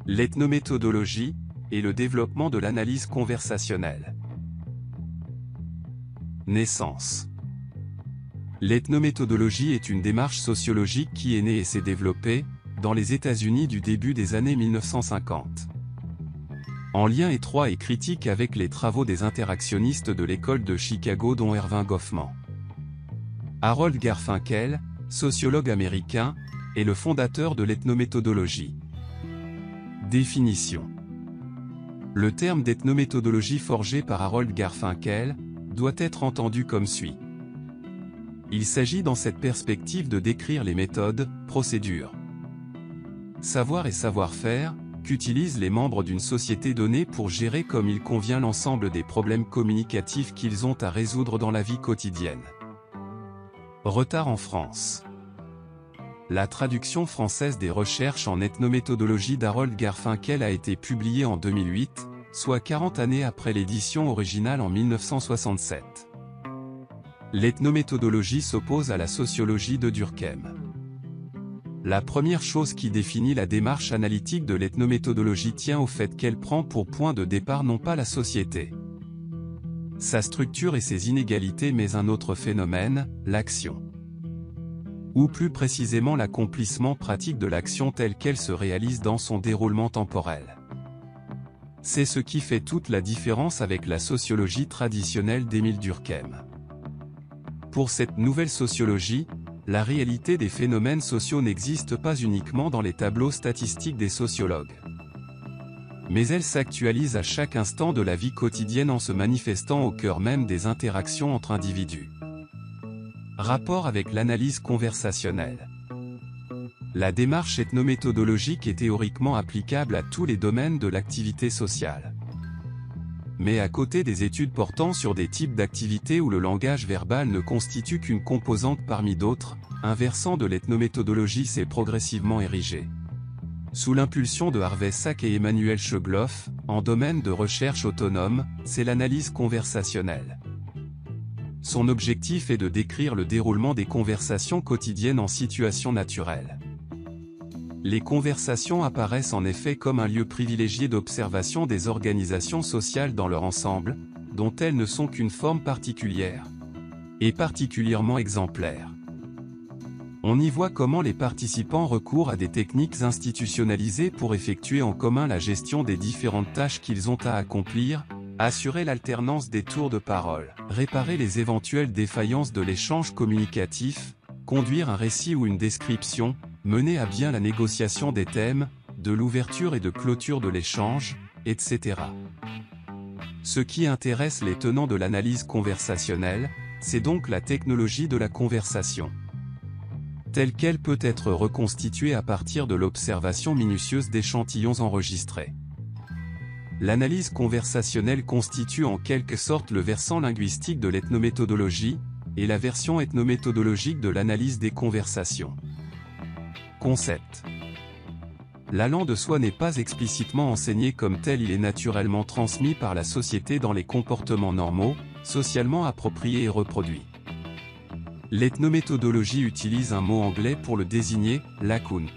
L'ethnométhodologie et le développement de l'analyse conversationnelle. Naissance. L'ethnométhodologie est une démarche sociologique qui est née et s'est développée dans les États-Unis du début des années 1950. En lien étroit et critique avec les travaux des interactionnistes de l'école de Chicago dont Erving Goffman. Harold Garfinkel, sociologue américain, est le fondateur de l'ethnométhodologie. Définition. Le terme d'ethnométhodologie forgé par Harold Garfinkel doit être entendu comme suit. Il s'agit dans cette perspective de décrire les méthodes, procédures, savoir et savoir-faire qu'utilisent les membres d'une société donnée pour gérer comme il convient l'ensemble des problèmes communicatifs qu'ils ont à résoudre dans la vie quotidienne. Retard en France. La traduction française des recherches en ethnométhodologie d'Harold Garfinkel a été publiée en 2008, soit 40 années après l'édition originale en 1967. L'ethnométhodologie s'oppose à la sociologie de Durkheim. La première chose qui définit la démarche analytique de l'ethnométhodologie tient au fait qu'elle prend pour point de départ non pas la société, sa structure et ses inégalités mais un autre phénomène, l'action. Ou plus précisément l'accomplissement pratique de l'action telle qu'elle se réalise dans son déroulement temporel. C'est ce qui fait toute la différence avec la sociologie traditionnelle d'Émile Durkheim. Pour cette nouvelle sociologie, la réalité des phénomènes sociaux n'existe pas uniquement dans les tableaux statistiques des sociologues. Mais elle s'actualise à chaque instant de la vie quotidienne en se manifestant au cœur même des interactions entre individus. Rapport avec l'analyse conversationnelle. La démarche ethnométhodologique est théoriquement applicable à tous les domaines de l'activité sociale. Mais à côté des études portant sur des types d'activités où le langage verbal ne constitue qu'une composante parmi d'autres, un versant de l'ethnométhodologie s'est progressivement érigé. Sous l'impulsion de Harvey Sacks et Emmanuel Chegloff, en domaine de recherche autonome, c'est l'analyse conversationnelle. Son objectif est de décrire le déroulement des conversations quotidiennes en situation naturelle. Les conversations apparaissent en effet comme un lieu privilégié d'observation des organisations sociales dans leur ensemble, dont elles ne sont qu'une forme particulière, et particulièrement exemplaire. On y voit comment les participants recourent à des techniques institutionnalisées pour effectuer en commun la gestion des différentes tâches qu'ils ont à accomplir, assurer l'alternance des tours de parole, réparer les éventuelles défaillances de l'échange communicatif, conduire un récit ou une description, mener à bien la négociation des thèmes, de l'ouverture et de clôture de l'échange, etc. Ce qui intéresse les tenants de l'analyse conversationnelle, c'est donc la technologie de la conversation, telle qu'elle peut être reconstituée à partir de l'observation minutieuse d'échantillons enregistrés. L'analyse conversationnelle constitue en quelque sorte le versant linguistique de l'ethnométhodologie, et la version ethnométhodologique de l'analyse des conversations. Concept. L'allant de soi n'est pas explicitement enseigné comme tel, il est naturellement transmis par la société dans les comportements normaux, socialement appropriés et reproduits. L'ethnométhodologie utilise un mot anglais pour le désigner, l'account.